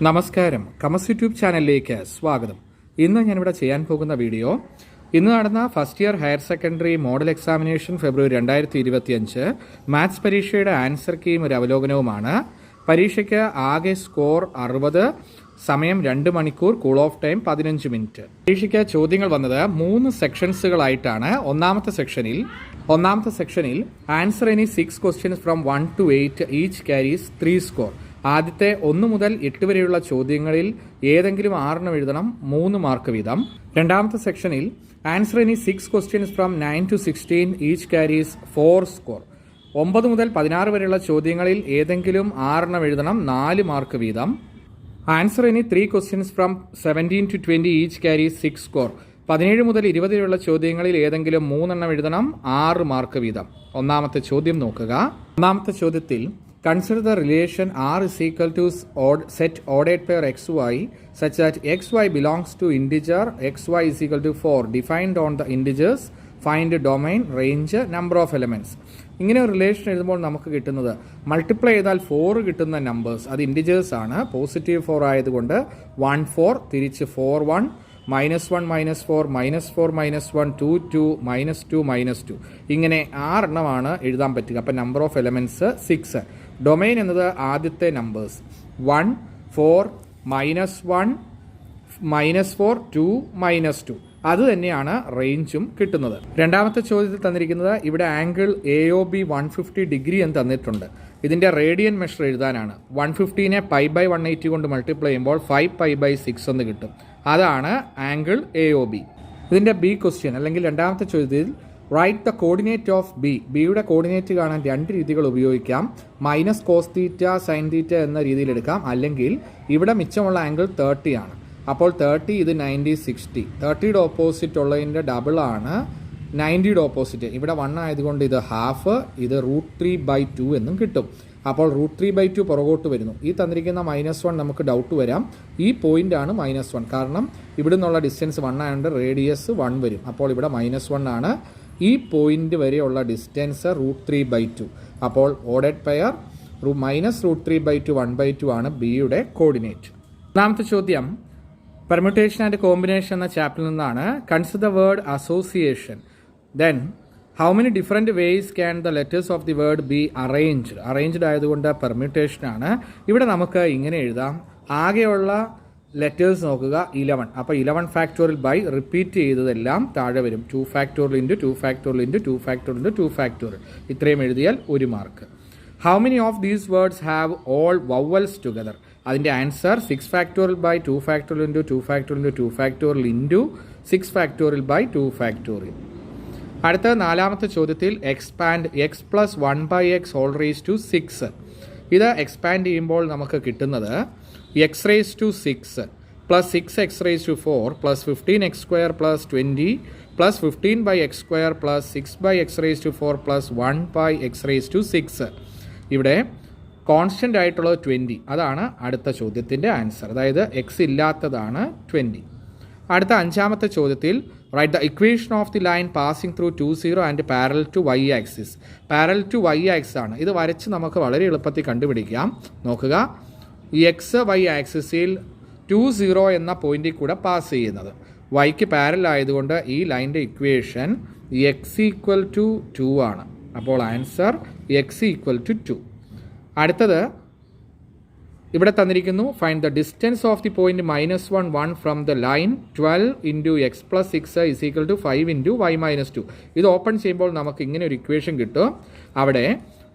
നമസ്കാരം, കമസ് യൂട്യൂബ് ചാനലിലേക്ക് സ്വാഗതം. ഇന്ന് ഞാനിവിടെ ചെയ്യാൻ പോകുന്ന വീഡിയോ ഇന്ന് നടന്ന first year higher secondary model examination February 2025 maths പരീക്ഷയുടെ ആൻസർ കീയും ഒരു അവലോകനവുമാണ്. പരീക്ഷയ്ക്ക് ആകെ സ്കോർ 60, സമയം 2 മണിക്കൂർ, കൂൾ ഓഫ് ടൈം 15 മിനിറ്റ്. പരീക്ഷയ്ക്ക് ചോദ്യങ്ങൾ വന്നത് 3 സെക്ഷൻസുകളായിട്ടാണ്. ഒന്നാമത്തെ സെക്ഷനിൽ answer any 6 questions from 1 to 8 each carries 3 score. ആദ്യത്തെ 1 മുതൽ 8 വരെയുള്ള ചോദ്യങ്ങളിൽ ഏതെങ്കിലും 6 എഴുതണം, 3 മാർക്ക് വീതം. രണ്ടാമത്തെ സെക്ഷനിൽ answer any 6 questions from 9 to 16 each carries 4 score. 9 മുതൽ 16 വരെയുള്ള ചോദ്യങ്ങളിൽ ഏതെങ്കിലും 6 എഴുതണം, 4 മാർക്ക് വീതം. Answer any 3 questions from 17 to 20 each carries 6 score. 17 മുതൽ 20 വരെയുള്ള ചോദ്യങ്ങളിൽ ഏതെങ്കിലും 3 എഴുതണം, 6 മാർക്ക് വീതം. ഒന്നാമത്തെ ചോദ്യം നോക്കുക. ഒന്നാമത്തെ ചോദ്യത്തിൽ consider the relation R is equal to set ordered pair xy such that xy belongs to integer xy is equal to 4 defined on the integers. Find domain, range, number of elements. ഇങ്ങനെ ഒരു relation എഴുതുമ്പോൾ നമുക്ക് കിട്ടുന്നത് multiply ചെയ്താൽ 4 കിട്ടുന്ന numbers അത് integers ആണ്. Positive 4 ആയതുകൊണ്ട് 1 4 തിരിച്ച് 4 1 -1 -4 -4 -1 2 2 -2 -2 ഇങ്ങനെ 6 എണ്ണമാണ് എഴുതാൻ പറ്റുക. അപ്പം നമ്പർ ഓഫ് എലമെൻറ്റ്സ് 6. ഡൊമൈൻ എന്നത് ആദ്യത്തെ നമ്പേഴ്സ് 1 4 -1 -4 2 -2 അത് തന്നെയാണ് റേഞ്ചും കിട്ടുന്നത്. രണ്ടാമത്തെ ചോദ്യത്തിൽ തന്നിരിക്കുന്നത് ഇവിടെ ആംഗിൾ AOB 150 ഡിഗ്രി എന്ന് തന്നിട്ടുണ്ട്. ഇതിൻ്റെ റേഡിയൻ മെഷർ എഴുതാനാണ്. 150നെ π/180 കൊണ്ട് മൾട്ടിപ്ലൈ ചെയ്യുമ്പോൾ 5π/6 എന്ന് കിട്ടും. അതാണ് ആംഗിൾ AOB. ഇതിൻ്റെ ബി ക്വസ്റ്റ്യൻ അല്ലെങ്കിൽ രണ്ടാമത്തെ ചോദ്യത്തിൽ write the coordinate of B. ബിയുടെ കോർഡിനേറ്റ് കാണാൻ 2 രീതികൾ ഉപയോഗിക്കാം. -cos θ sin θ എന്ന രീതിയിൽ എടുക്കാം, അല്ലെങ്കിൽ ഇവിടെ മിച്ചമുള്ള ആംഗിൾ 30 ആണ്. അപ്പോൾ 30 ഇത് 90 60. 30യുടെ ഓപ്പോസിറ്റ് ഉള്ളതിൻ്റെ ഡബിളാണ് 90യുടെ ഓപ്പോസിറ്റ്. ഇവിടെ 1 ആയതുകൊണ്ട് ഇത് ഹാഫ്, ഇത് √3/2 എന്നും കിട്ടും. അപ്പോൾ √3/2 പുറകോട്ട് വരുന്നു. ഈ തന്നിരിക്കുന്ന -1 നമുക്ക് ഡൗട്ട് വരാം. ഈ പോയിൻ്റാണ് -1, കാരണം ഇവിടെ നിന്നുള്ള ഡിസ്റ്റൻസ് 1 ആയതുകൊണ്ട് റേഡിയസ് 1 വരും. അപ്പോൾ ഇവിടെ -1 ആണ്. ഈ പോയിന്റ് വരെയുള്ള ഡിസ്റ്റൻസ് √3/2. അപ്പോൾ ഓർഡേഡ് പെയർ -√3/2 1/2 ആണ് ബിയുടെ കോർഡിനേറ്റ്. ഒന്നാമത്തെ ചോദ്യം പെർമ്യൂട്ടേഷൻ ആൻഡ് കോമ്പിനേഷൻ എന്ന ചാപ്റ്ററിൽ നിന്നാണ്. Consider the word association. Then how many different ways can the letters of the word be arranged ആയതുകൊണ്ട് പെർമ്യൂട്ടേഷൻ ആണ്. ഇവിടെ നമുക്ക് ഇങ്ങനെ എഴുതാം. ആകെയുള്ള ലെറ്റേഴ്സ് നോക്കുക 11. അപ്പോൾ 11 ഫാക്ടോറിയൽ ബൈ റിപ്പീറ്റ് ചെയ്തതെല്ലാം താഴെ വരും. 2 factorial into 2 factorial into 2 factorial into 2 factorial. ഇത്രയും എഴുതിയാൽ 1 mark. How many of these words have all vowels together. അതിൻ്റെ answer 6 factorial by 2 factorial into 2 factorial into 2 factorial into 6 factorial by 2 factorial. അടുത്ത നാലാമത്തെ ചോദ്യത്തിൽ expand x + 1/x whole raise to 6. ഇത് expand ചെയ്യുമ്പോൾ നമുക്ക് കിട്ടുന്നത് x raised to 6 plus 6x raised to 4 plus 15x² plus 20 plus 15/x² plus 6/x raised to 4 plus 1/x raised to 6. ഇവിടെ constant ആയിട്ടുള്ളത് 20. അതാണ് അടുത്ത ചോദ്യത്തിൻ്റെ ആൻസർ. അതായത് x ഇല്ലാത്തതാണ് 20. അടുത്ത അഞ്ചാമത്തെ ചോദ്യത്തിൽ write the equation of the line passing through 2 0 and parallel to y axis. Parallel to y axis ആണ്. ഇത് വരച്ച് നമുക്ക് വളരെ എളുപ്പത്തിൽ കണ്ടുപിടിക്കാം. നോക്കുക, ഈ XY ആക്സിസിൽ 2 0 എന്ന പോയിന്റിൽ കൂടെ പാസ് ചെയ്യുന്നത് വൈക്ക് പാരലൽ ആയതുകൊണ്ട് ഈ ലൈൻ്റെ ഇക്വേഷൻ x = 2 ആണ്. അപ്പോൾ ആൻസർ x = 2. അടുത്തത് ഇവിടെ തന്നിരിക്കുന്നു. Find the distance of the point -1 1 from the line 12 into x + 6 is equal to 5 into y - 2. ഇത് ഓപ്പൺ ചെയ്യുമ്പോൾ നമുക്ക് ഇങ്ങനെ ഒരു ഇക്വേഷൻ കിട്ടും. അവിടെ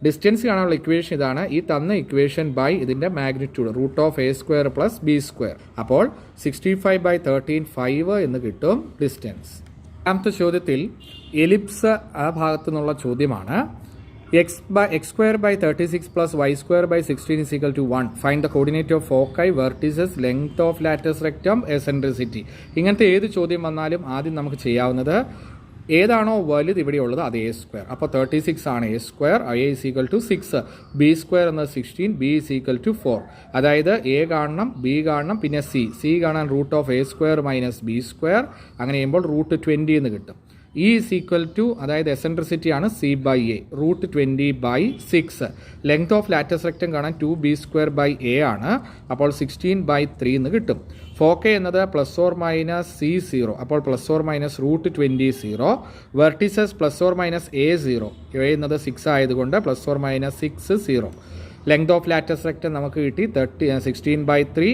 ഡിസ്റ്റൻസ് കാണാനുള്ള ഇക്വേഷൻ ഇതാണ്. ഈ തന്ന ഇക്വേഷൻ ബൈ ഇതിൻ്റെ മാഗ്നിറ്റ്യൂഡ് √(a² + b². അപ്പോൾ 65/13 5 എന്ന് കിട്ടും ഡിസ്റ്റൻസ്. രണ്ടാമത്തെ ചോദ്യത്തിൽ എലിപ്സ് ആ ഭാഗത്തു നിന്നുള്ള ചോദ്യമാണ്. x²/36 + y²/16 is equal to 1. Find the coordinate of foci, vertices, length of latus rectum, eccentricity. ഇങ്ങനത്തെ ഏത് ചോദ്യം വന്നാലും ആദ്യം നമുക്ക് ചെയ്യാവുന്നത് ഏതാണോ വലുത് ഇവിടെയുള്ളത് അത് a². അപ്പോൾ 36 ആണ് a², a = 6, b² എന്നത് 16, b = 4. അതായത് a കാണണം, b കാണണം, പിന്നെ c കാണാൻ √(a² - b². അങ്ങനെ ചെയ്യുമ്പോൾ √20 എന്ന് കിട്ടും. ഇ ഈസ് ഈക്വൽ ടു, അതായത് എസെൻട്രിസിറ്റി ആണ് C/A, √20/6. Length of latus rectum കാണാൻ 2B²/A ആണ്, അപ്പോൾ 16/3 എന്ന് കിട്ടും. ഫോക്കെ എന്നത് ±C0, അപ്പോൾ ±√20. വെർട്ടിസസ് ±A0, A എന്നത് 6 ആയതുകൊണ്ട് ±6 0. ലെങ്ത് ഓഫ് ലാറ്റസ് റെക്റ്റം നമുക്ക് കിട്ടി 16/3,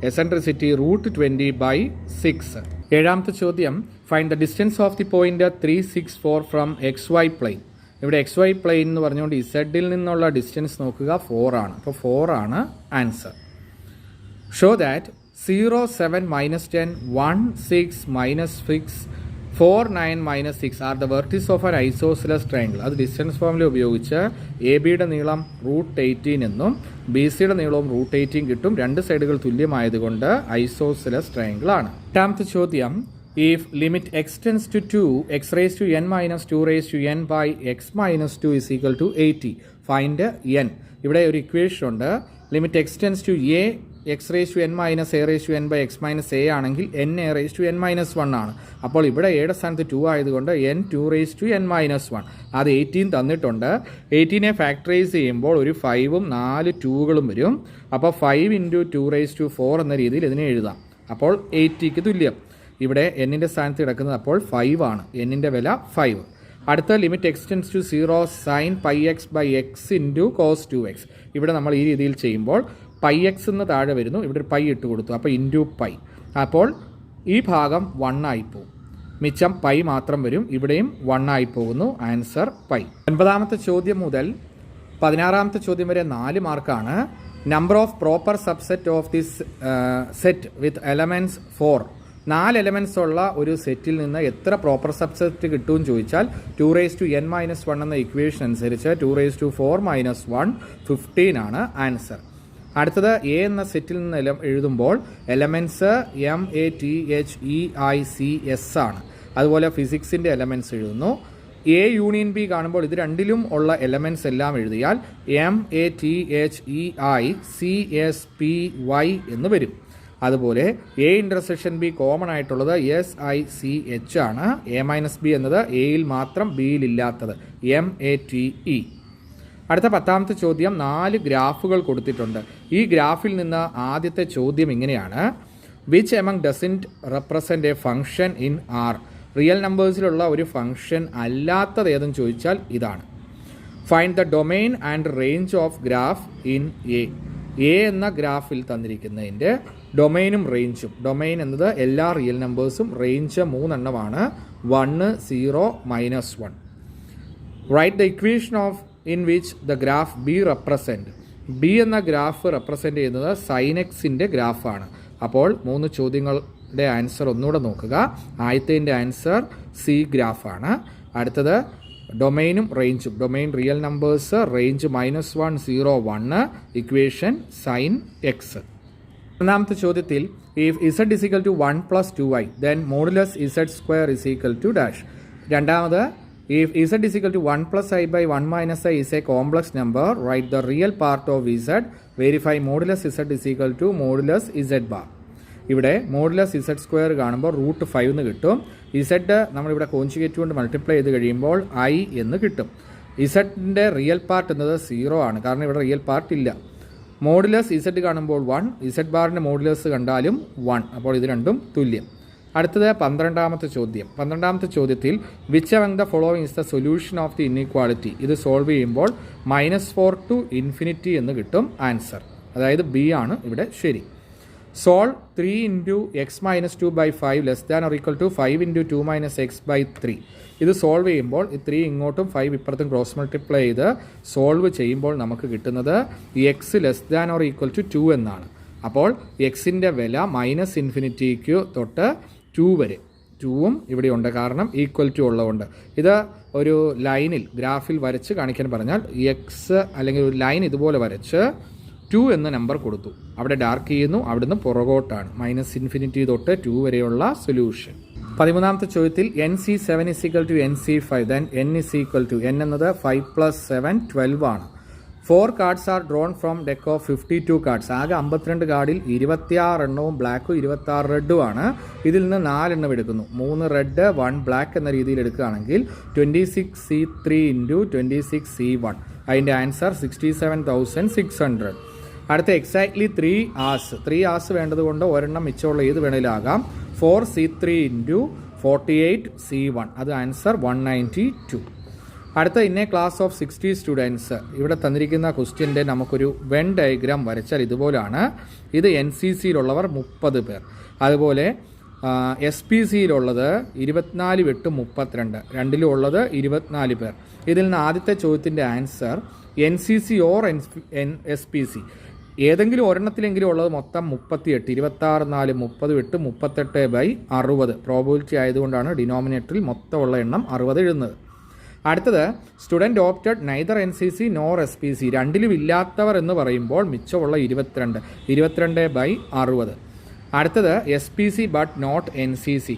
എസെൻട്രിസിറ്റി √20/6. ഏഴാമത്തെ ചോദ്യം, find the distance of the point 364 from XY plane. ഇവിടെ XY പ്ലെയിൻ എന്ന് പറഞ്ഞുകൊണ്ട് ഇസഡിൽ നിന്നുള്ള ഡിസ്റ്റൻസ് നോക്കുക, 4 ആണ്. അപ്പോൾ 4 ആണ് answer. Show that 0, 7, -10, 1, 6, -6, 4, 9, -6 are the Virtus of an isosceles triangle. അത് ഡിസ്റ്റൻസ് ഫോമിൽ ഉപയോഗിച്ച് AB-യുടെ നീളം √18 എന്നും BC-യുടെ നീളവും √18 കിട്ടും. രണ്ട് സൈഡുകൾ തുല്യമായതുകൊണ്ട് ഐസോസിലസ് ട്രയാങ്കിൾ ആണ്. എട്ടാമത്തെ ചോദ്യം, if limit x tends to 2, x raised to n minus 2 raised to n by x minus 2 is equal to 80. Find n. ഇവിടെ ഒരു ഇക്വേഷൻ ഉണ്ട്. Limit x tends to a, x raised to n minus a raised to n by x minus a ആണെങ്കിൽ n a raised to n minus 1 ആണ്. അപ്പോൾ ഇവിടെ എയുടെ സ്ഥാനത്ത് 2 ആയതുകൊണ്ട് n 2 raised to n minus 1. അത് 18 തന്നിട്ടുണ്ട്. 18നെ ഫാക്ടറൈസ് ചെയ്യുമ്പോൾ ഒരു 5ഉം 4 2കളും വരും. അപ്പോൾ 5 × 2 raised to 4 എന്ന രീതിയിൽ ഇതിനെ എഴുതാം. അപ്പോൾ 80ക്ക് തുല്യം. ഇവിടെ എന്നിൻ്റെ സ്ഥാനത്ത് കിടക്കുന്നത് അപ്പോൾ 5 ആണ്. എന്നിൻ്റെ വില 5. അടുത്ത limit x tends to 0 sin πx/x × cos 2x. ഇവിടെ നമ്മൾ ഈ രീതിയിൽ ചെയ്യുമ്പോൾ πx എന്ന് താഴെ വരുന്നു, ഇവിടെ ഒരു പൈ ഇട്ട് കൊടുത്തു, അപ്പോൾ × അപ്പോൾ ഈ ഭാഗം 1 ആയിപ്പോവും, മിച്ചം പൈ മാത്രം വരും. ഇവിടെയും 1 ആയി പോകുന്നു. Answer pi. 9ാമത്തെ ചോദ്യം മുതൽ 16ാമത്തെ ചോദ്യം വരെ 4 മാർക്കാണ്. Number of proper subset of this set with elements 4. 4 elements ഉള്ള ഒരു സെറ്റിൽ നിന്ന് എത്ര പ്രോപ്പർ സബ്സെറ്റ് കിട്ടുമെന്ന് ചോദിച്ചാൽ 2 raised to n minus 1 എന്ന ഇക്വേഷൻ അനുസരിച്ച് 2 raised to 4 minus 1 15 ആണ് ആൻസർ. അടുത്തത് എ എന്ന സെറ്റിൽ നിന്ന് എഴുതുമ്പോൾ എലമെൻറ്റ്സ് MATHEICS ആണ്. അതുപോലെ ഫിസിക്സിൻ്റെ എലമെൻറ്റ്സ് എഴുതുന്നു. എ യൂണിയൻ ബി കാണുമ്പോൾ ഇത് രണ്ടിലും ഉള്ള എലമെൻറ്റ്സ് എല്ലാം എഴുതിയാൽ MATHEICSPY എന്ന് വരും. അതുപോലെ എ ഇൻ്റർസെക്ഷൻ ബി കോമൺ ആയിട്ടുള്ളത് SICH ആണ്. A-B എന്നത് എയിൽ മാത്രം ബിയിൽ ഇല്ലാത്തത് MATE. അടുത്ത 10ാമത്തെ ചോദ്യം, 4 ഗ്രാഫുകൾ കൊടുത്തിട്ടുണ്ട്. ഈ ഗ്രാഫിൽ നിന്ന് ആദ്യത്തെ ചോദ്യം ഇങ്ങനെയാണ്, which among doesn't represent a function in R. Real നമ്പേഴ്സിലുള്ള ഒരു ഫംഗ്ഷൻ അല്ലാത്തത് ഏതെന്ന് ചോദിച്ചാൽ ഇതാണ്. Find the domain and range of graph in A. A എന്ന ഗ്രാഫിൽ തന്നിരിക്കുന്നതിൻ്റെ ഡൊമെയിനും റേഞ്ചും. ഡൊമെയിൻ എന്നത് എല്ലാ റിയൽ നമ്പേഴ്സും, റേഞ്ച് 3 എണ്ണമാണ്, 1, 0, -1. Write the equation of in which the graph B represent. B എന്ന ഗ്രാഫ് റെപ്രസെൻറ്റ് ചെയ്യുന്നത് സൈൻ എക്സിൻ്റെ ഗ്രാഫാണ്. അപ്പോൾ 3 ചോദ്യങ്ങളുടെ ആൻസർ ഒന്നുകൂടെ നോക്കുക. ആദ്യത്തിൻ്റെ ആൻസർ സി ഗ്രാഫാണ്. അടുത്തത് ഡൊമെയിനും റേഞ്ചും. Domain real numbers, range -1, 0, 1, equation sine X. 1ാമത്തെ ചോദ്യത്തിൽ if z is equal to 1 + 2i then modulus z² is equal to dash. രണ്ടാമത് if z is equal to 1 + i/1 - i is a complex number, write the real part of z, verify modulus z is equal to modulus z bar. ഇവിടെ modulus z² കാണുമ്പോൾ √5 എന്ന് കിട്ടും. z നമ്മളിവിടെ conjugate കൊണ്ട് multiply ചെയ്ത് കഴിയുമ്പോൾ i എന്ന് കിട്ടും. z-ൻ്റെ റിയൽ പാർട്ട് എന്നത് 0 ആണ്, കാരണം ഇവിടെ റിയൽ പാർട്ട് ഇല്ല. മോഡുലസ് z കാണുമ്പോൾ 1, z ബാറിൻ്റെ മോഡുലസ് കണ്ടാലും 1, അപ്പോൾ ഇത് രണ്ടും തുല്യം. അടുത്തത് 12ാമത്തെ ചോദ്യം. 12ാമത്തെ ചോദ്യത്തിൽ which among the following is the solution of the inequality. ഇത് സോൾവ് ചെയ്യുമ്പോൾ -4 to ∞ എന്ന് കിട്ടും ആൻസർ. അതായത് ബി ആണ് ഇവിടെ ശരി. Solve 3 × x - 2/5 <= 5 × 2 - x/3. ഇത് സോൾവ് ചെയ്യുമ്പോൾ ഈ 3 ഇങ്ങോട്ടും 5 ഇപ്പുറത്തും ക്രോസ് മൾട്ടിപ്ലൈ ചെയ്ത് സോൾവ് ചെയ്യുമ്പോൾ നമുക്ക് കിട്ടുന്നത് x <= 2 എന്നാണ്. അപ്പോൾ എക്സിൻ്റെ വില -∞ തൊട്ട് 2 വരെ, 2ഉം ഇവിടെ ഉണ്ട്, കാരണം ഈക്വൽ ടു ഉള്ളതുകൊണ്ട്. ഇത് ഒരു ലൈനിൽ ഗ്രാഫിൽ വരച്ച് കാണിക്കാൻ പറഞ്ഞാൽ എക്സ് അല്ലെങ്കിൽ ഒരു ലൈൻ ഇതുപോലെ വരച്ച് 2 എന്ന നമ്പർ കൊടുത്തു, അവിടെ ഡാർക്ക് ചെയ്യുന്നു, അവിടുന്ന് പുറകോട്ടാണ് -∞ തൊട്ട് 2 വരെയുള്ള സൊല്യൂഷൻ. 13ാമത്തെ ചോദ്യത്തിൽ NC7 = NC5 then n is equal to n എന്നത് 5 + 7 12 ആണ്. 4 cards are drawn from deck of 52 cards. ആകെ 52 കാർഡിൽ 26 എണ്ണവും ബ്ലാക്കും 26 റെഡുമാണ്. ഇതിൽ നിന്ന് 4 എണ്ണം എടുക്കുന്നു. 3 റെഡ് 1 ബ്ലാക്ക് എന്ന രീതിയിൽ എടുക്കുകയാണെങ്കിൽ 26C3 ഇൻറ്റു 26C1. അതിൻ്റെ ആൻസർ 67,600. അടുത്ത എക്സാക്ട്ലി 3 ആസ് വേണ്ടതുകൊണ്ട് ഒരെണ്ണം മിച്ചമുള്ള ഏത് വേണേലാകാം. 4C3 into 48C1. അത് ആൻസർ 192. അടുത്ത in A class of 60 students. ഇവിടെ തന്നിരിക്കുന്ന ക്വസ്റ്റ്യൻ്റെ നമുക്കൊരു വെൻ ഡയഗ്രാം വരച്ചാൽ ഇതുപോലാണ്. ഇത് NCCയിലുള്ളവർ 30 പേർ, അതുപോലെ SPCയിലുള്ളത് 24/8 32, രണ്ടിലും ഉള്ളത് 24 പേർ. ഇതിൽ നിന്ന് ആദ്യത്തെ ചോദ്യത്തിൻ്റെ ആൻസർ NCC ഓർ SPC ഏതെങ്കിലും ഒരെണ്ണത്തിലെങ്കിലും ഉള്ളത് മൊത്തം 38. 26 4 30 38/60 പ്രോബിലിറ്റി ആയതുകൊണ്ടാണ് ഡിനോമിനേറ്ററിൽ മൊത്തമുള്ള എണ്ണം 60 എഴുതുന്നത്. അടുത്തത് student opted neither NCC nor SPC. രണ്ടിലും ഇല്ലാത്തവർ എന്ന് പറയുമ്പോൾ മിച്ചമുള്ള 22. 22/60. അടുത്തത് SPC ബട്ട് നോട്ട് NCC.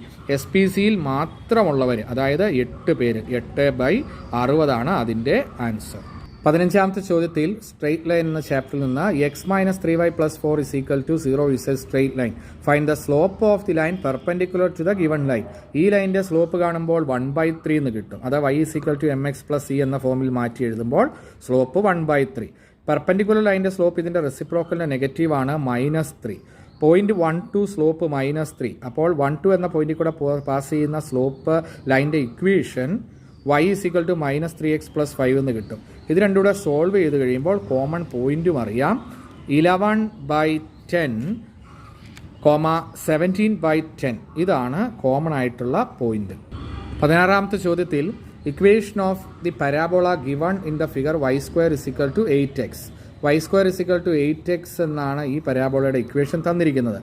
SPCയിൽ മാത്രമുള്ളവർ, അതായത് 8 പേര്. 8/60 അതിൻ്റെ ആൻസർ. 15ാമത്തെ ചോദ്യത്തിൽ സ്ട്രെയിറ്റ് ലൈൻ എന്ന ചാപ്റ്ററിൽ നിന്ന് x - 3y + 4 = 0 is a straight line. Find the slope of the line perpendicular to the given line. ഈ ലൈനിൻ്റെ സ്ലോപ്പ് കാണുമ്പോൾ 1/3 എന്ന് കിട്ടും. അത് y = mx + c എന്ന ഫോമിൽ മാറ്റി എഴുതുമ്പോൾ സ്ലോപ്പ് 1/3. പെർപെൻഡിക്കുലർ ലൈനിൻ്റെ സ്ലോപ്പ് ഇതിൻ്റെ റെസിപ്രോക്കലിൻ്റെ നെഗറ്റീവാണ് -3. Point 1 2 slope -3. അപ്പോൾ 1 2 എന്ന പോയിന്റിൽ കൂടെ പാസ് ചെയ്യുന്ന സ്ലോപ്പ് ലൈനിൻ്റെ ഇക്വേഷൻ y = -3x + 5 എന്ന് കിട്ടും. ഇത് രണ്ടും കൂടെ സോൾവ് ചെയ്ത് കഴിയുമ്പോൾ കോമൺ പോയിന്റും അറിയാം. 11/10, 17/10 ഇതാണ് കോമൺ ആയിട്ടുള്ള പോയിന്റ്. 16ാമത്തെ ചോദ്യത്തിൽ equation of the parabola given in the figure y² = 8x. y² = 8x എന്നാണ് ഈ പരാബോളയുടെ ഇക്വേഷൻ തന്നിരിക്കുന്നത്.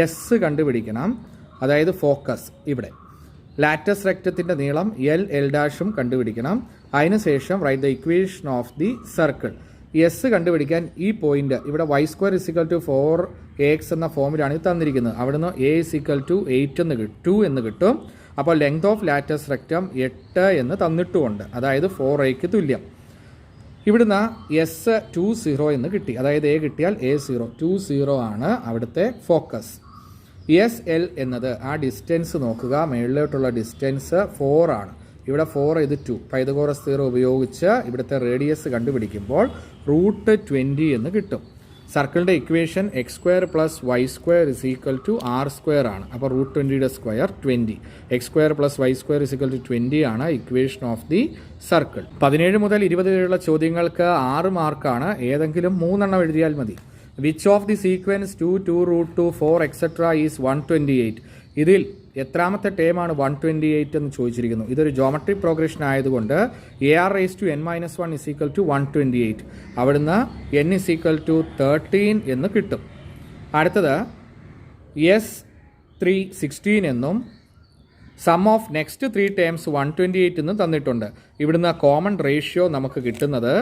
എസ് കണ്ടുപിടിക്കണം, അതായത് ഫോക്കസ് ഇവിടെ. ലാറ്റസ് റെക്റ്റത്തിൻ്റെ നീളം L കണ്ടുപിടിക്കണം. അതിനുശേഷം right the equation of the circle. S കണ്ടുപിടിക്കാൻ ഈ പോയിന്റ് ഇവിടെ y² = 4ax എന്ന ഫോമിലാണ് ഇത് തന്നിരിക്കുന്നത്. അവിടുന്ന് a = 2 എന്ന് കിട്ടും. അപ്പോൾ ലെങ്ത് ഓഫ് ലാറ്റസ് റെക്റ്റം 8 എന്ന് തന്നിട്ടുമുണ്ട്, അതായത് 4a തുല്യം. ഇവിടുന്ന് S 20 എന്ന് കിട്ടി, അതായത് a കിട്ടിയാൽ a0. 20 ആണ് അവിടുത്തെ ഫോക്കസ്. SL എന്നത് ആ ഡിസ്റ്റൻസ് നോക്കുക, മേളിലോട്ടുള്ള ഡിസ്റ്റൻസ് 4 ആണ്. ഇവിടെ 4 ഇത് 2. പൈതഗോറസ് തിയറം ഉപയോഗിച്ച് ഇവിടുത്തെ റേഡിയസ് കണ്ടുപിടിക്കുമ്പോൾ √20 എന്ന് കിട്ടും. സർക്കിളിൻ്റെ ഇക്വേഷൻ x² + y² = r² ആണ്. അപ്പോൾ √20യുടെ സ്ക്വയർ 20. x² + y² = 20 ആണ് ഇക്വേഷൻ ഓഫ് ദി സർക്കിൾ. 17 മുതൽ 20 വരെയുള്ള ചോദ്യങ്ങൾക്ക് 6 മാർക്കാണ്. ഏതെങ്കിലും 3 എണ്ണം എഴുതിയാൽ മതി. Which of the sequence 2 2 √2 4 etc. Is 128. ഇതിൽ എത്രാമത്തെ ടേമാണ് 128 എന്ന് ചോദിച്ചിരിക്കുന്നു. ഇതൊരു ജോമെട്രിക് പ്രോഗ്രഷൻ ആയതുകൊണ്ട് AR⁻n - 1 = 128. അവിടുന്ന് n = 13 എന്ന് കിട്ടും. അടുത്തത് S3 16 എന്നും സം ഓഫ് നെക്സ്റ്റ് 3 ടേംസ് 128 എന്നും തന്നിട്ടുണ്ട്. ഇവിടുന്ന് കോമൺ റേഷ്യോ നമുക്ക് കിട്ടുന്നത്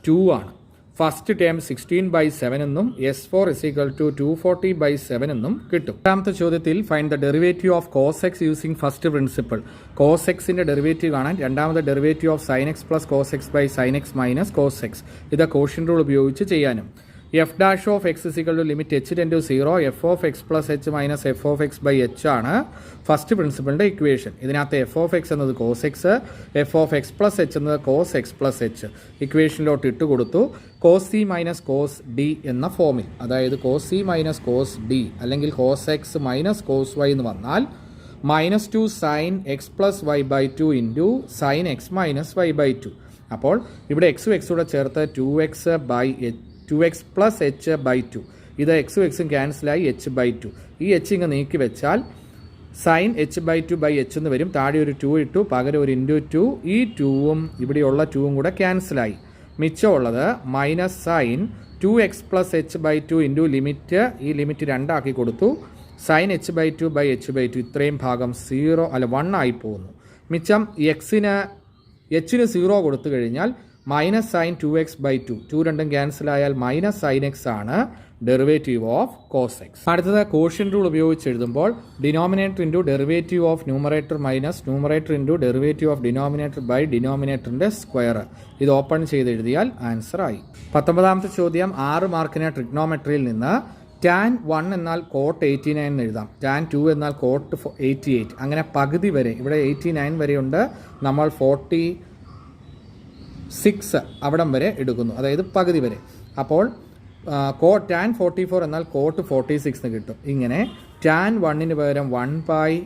2 ആണ്. ഫസ്റ്റ് ടേം 16/7 എന്നും S4 = 240/7 എന്നും കിട്ടും. രണ്ടാമത്തെ ചോദ്യത്തിൽ find the derivative of cos x using first principle. cos x-ന്റെ ഡെറിവേറ്റീവ് കാണാൻ രണ്ടാമത്തെ derivative of sin x + cos x / sin x - cos x. ഇത് കോഷ്യന്റ് റൂൾ ഉപയോഗിച്ച് ചെയ്യാനും. f' of x = limit h → 0 f of x + h - f of x / h ആണ് first പ്രിൻസിപ്പിളിൻ്റെ equation. ഇതിനകത്ത് f of x എന്നത് cos x, f of x + h എന്നത് cos x + h. ഇക്വേഷനിലോട്ട് ഇട്ട് കൊടുത്തു. cos c - cos d എന്ന ഫോമിൽ, അതായത് cos c - cos d അല്ലെങ്കിൽ cos x - cos y എന്ന് വന്നാൽ -2 sin x + y/2 into sin x - y/2. അപ്പോൾ ഇവിടെ x കൂടെ ചേർത്ത് 2x + h/2. ഇത് x ക്യാൻസലായി h/2. ഈ h ഇങ്ങ് നീക്കി വെച്ചാൽ sin h/2/h എന്ന് വരും. താഴെ ഒരു 2 ഇട്ടു, പകരം ഒരു *2. ഈ 2ഉം ഇവിടെയുള്ള 2ഉം കൂടെ ക്യാൻസലായി. മിച്ചമുള്ളത് -sin 2x + h/2 into limit. ഈ ലിമിറ്റ് 2 ആക്കി കൊടുത്തു. sin h/2/h/2 ഇത്രയും ഭാഗം 1 ആയി പോകുന്നു. മിച്ചം h-ന് 0 കൊടുത്തു കഴിഞ്ഞാൽ -sin 2x/2. 2 രണ്ടും ക്യാൻസലായാൽ -sin x ആണ്. Derivative of cos x. അടുത്തത് കോഷ്യൻ റൂൾ ഉപയോഗിച്ച് എഴുതുമ്പോൾ denominator into derivative of numerator minus numerator into derivative of denominator by ഡിനോമിനേറ്ററിൻ്റെ സ്ക്വയർ. ഇത് ഓപ്പൺ ചെയ്ത് എഴുതിയാൽ ആൻസർ ആയി. 19ാമത്തെ ചോദ്യം 6 മാർക്കിന് ട്രിഗ്നോമെട്രിയിൽ നിന്ന് tan 1 എന്നാൽ കോട്ട് 89 എന്ന് എഴുതാം, tan 2 എന്നാൽ കോട്ട് 88, അങ്ങനെ പകുതി വരെ, ഇവിടെ 89 വരെയുണ്ട്, നമ്മൾ 46 അവിടം വരെ എടുക്കുന്നു, അതായത് പകുതി വരെ. അപ്പോൾ tan 44 എന്നാൽ കോട്ട് 46 എന്ന് കിട്ടും. ഇങ്ങനെ tan 1 പകരം 1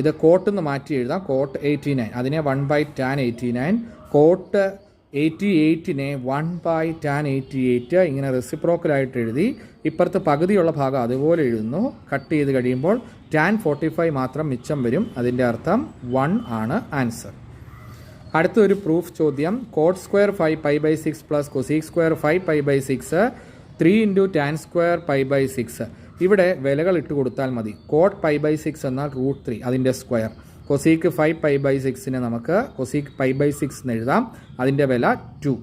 ഇത് കോട്ടെന്ന് മാറ്റി എഴുതാം, കോട്ട് 89, അതിനെ 1 tan 89, കോട്ട് 88നെ 1 tan 88, ഇങ്ങനെ റെസിപ്രോക്കലായിട്ട് എഴുതി ഇപ്പുറത്ത് പകുതിയുള്ള ഭാഗം അതുപോലെ എഴുതുന്നു. കട്ട് ചെയ്ത് കഴിയുമ്പോൾ tan 45 മാത്രം മിച്ചം വരും, അതിൻ്റെ അർത്ഥം 1 ആണ് ആൻസർ. അടുത്തൊരു പ്രൂഫ് ചോദ്യം. Cot square 5π/6 plus cosec square 5π/6 3 × tan square π/6. ഇവിടെ വിലകൾ ഇട്ട് കൊടുത്താൽ മതി. കോട്ട് π/6 എന്നാൽ √3, അതിൻ്റെ സ്ക്വയർ. കൊസീക്ക് 5π/6നെ നമുക്ക് കൊസീക്ക് π/6 എന്ന് എഴുതാം, അതിൻ്റെ വില 2.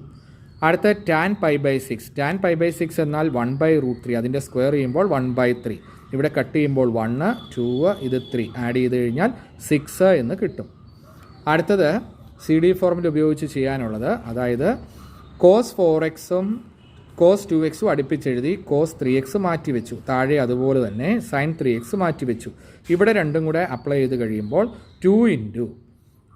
അടുത്ത tan π/6, tan π/6 എന്നാൽ 1/√3, അതിൻ്റെ സ്ക്വയർ ചെയ്യുമ്പോൾ 1/3. ഇവിടെ കട്ട് ചെയ്യുമ്പോൾ 1, 2, ഇത് 3 ആഡ് ചെയ്ത് കഴിഞ്ഞാൽ 6 എന്ന് കിട്ടും. അടുത്തത് CD ഫോർമുല ഉപയോഗിച്ച് ചെയ്യാനുള്ളത്, അതായത് കോസ് 4xും കോസ് 2x അടുപ്പിച്ചെഴുതി കോസ് 3x മാറ്റി വെച്ചു, താഴെ അതുപോലെ തന്നെ സൈൻ 3x മാറ്റി വെച്ചു. ഇവിടെ രണ്ടും കൂടെ അപ്ലൈ ചെയ്ത് കഴിയുമ്പോൾ 2 ×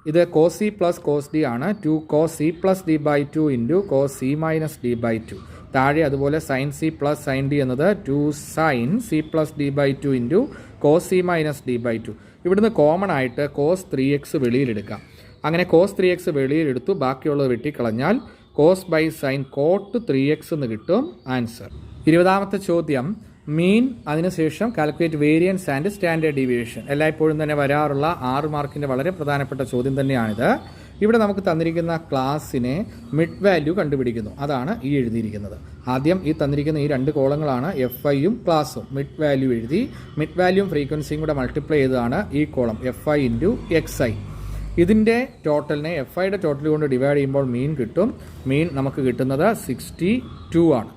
ഇത് cos C plus cos D ആണ്, 2 cos C plus d/2 × cos C minus d/2. താഴെ അതുപോലെ sine C plus sine D എന്നത് 2 sine C plus d/2 × cos C minus d/2. ഇവിടുന്ന് കോമൺ ആയിട്ട് കോസ് 3x വെളിയിലെടുക്കാം. അങ്ങനെ കോസ് 3x വെളിയിലെടുത്തു, ബാക്കിയുള്ളത് വെട്ടിക്കളഞ്ഞാൽ cos by sine cot 3x എന്ന് കിട്ടും ആൻസർ. 20ാമത്തെ ചോദ്യം മീൻ, അതിനുശേഷം calculate variance and standard deviation. എല്ലായ്പ്പോഴും തന്നെ വരാറുള്ള 6 മാർക്കിൻ്റെ വളരെ പ്രധാനപ്പെട്ട ചോദ്യം തന്നെയാണിത്. ഇവിടെ നമുക്ക് തന്നിരിക്കുന്ന ക്ലാസ്സിനെ മിഡ് വാല്യൂ കണ്ടുപിടിക്കുന്നു, അതാണ് ഈ എഴുതിയിരിക്കുന്നത്. ആദ്യം ഈ തന്നിരിക്കുന്ന ഈ 2 കോളങ്ങളാണ് FIയും ക്ലാസ്സും. മിഡ് വാല്യൂ എഴുതി, മിഡ് വാല്യൂയും ഫ്രീക്വൻസിയും കൂടെ മൾട്ടിപ്ലൈ ചെയ്തതാണ് ഈ കോളം FI × XI. ഇതിൻ്റെ ടോട്ടലിനെ FIയുടെ ടോട്ടൽ കൊണ്ട് ഡിവൈഡ് ചെയ്യുമ്പോൾ മീൻ കിട്ടും. മീൻ നമുക്ക് കിട്ടുന്നത് 62 ആണ്.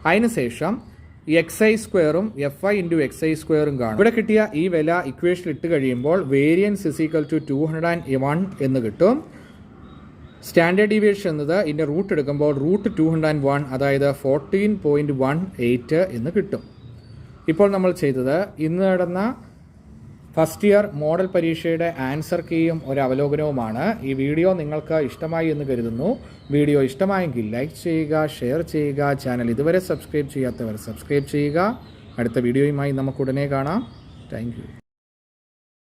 അതിനുശേഷം XI സ്ക്വയറും FI × XI സ്ക്വയറും കാണും. ഇവിടെ കിട്ടിയ ഈ വില ഇക്വേഷൻ ഇട്ട് കഴിയുമ്പോൾ വേരിയൻസ് = 201 എന്ന് കിട്ടും. സ്റ്റാൻഡേർഡ് ഡീവിയേഷൻ എന്നത് ഇതിൻ്റെ റൂട്ട് എടുക്കുമ്പോൾ √201, അതായത് 14.18 എന്ന് കിട്ടും. ഇപ്പോൾ നമ്മൾ ചെയ്തത് ഇന്ന് നടന്ന ഫസ്റ്റ് ഇയർ മോഡൽ പരീക്ഷയുടെ ആൻസർ കീയും ഒരു അവലോകനവുമാണ്. ഈ വീഡിയോ നിങ്ങൾക്ക് ഇഷ്ടമായി എന്ന് കരുതുന്നു. വീഡിയോ ഇഷ്ടമായെങ്കിൽ ലൈക്ക് ചെയ്യുക, ഷെയർ ചെയ്യുക, ചാനൽ ഇതുവരെ സബ്സ്ക്രൈബ് ചെയ്യാത്തവർ സബ്സ്ക്രൈബ് ചെയ്യുക. അടുത്ത വീഡിയോയുമായി നമുക്ക് ഉടനെ കാണാം. Thank you.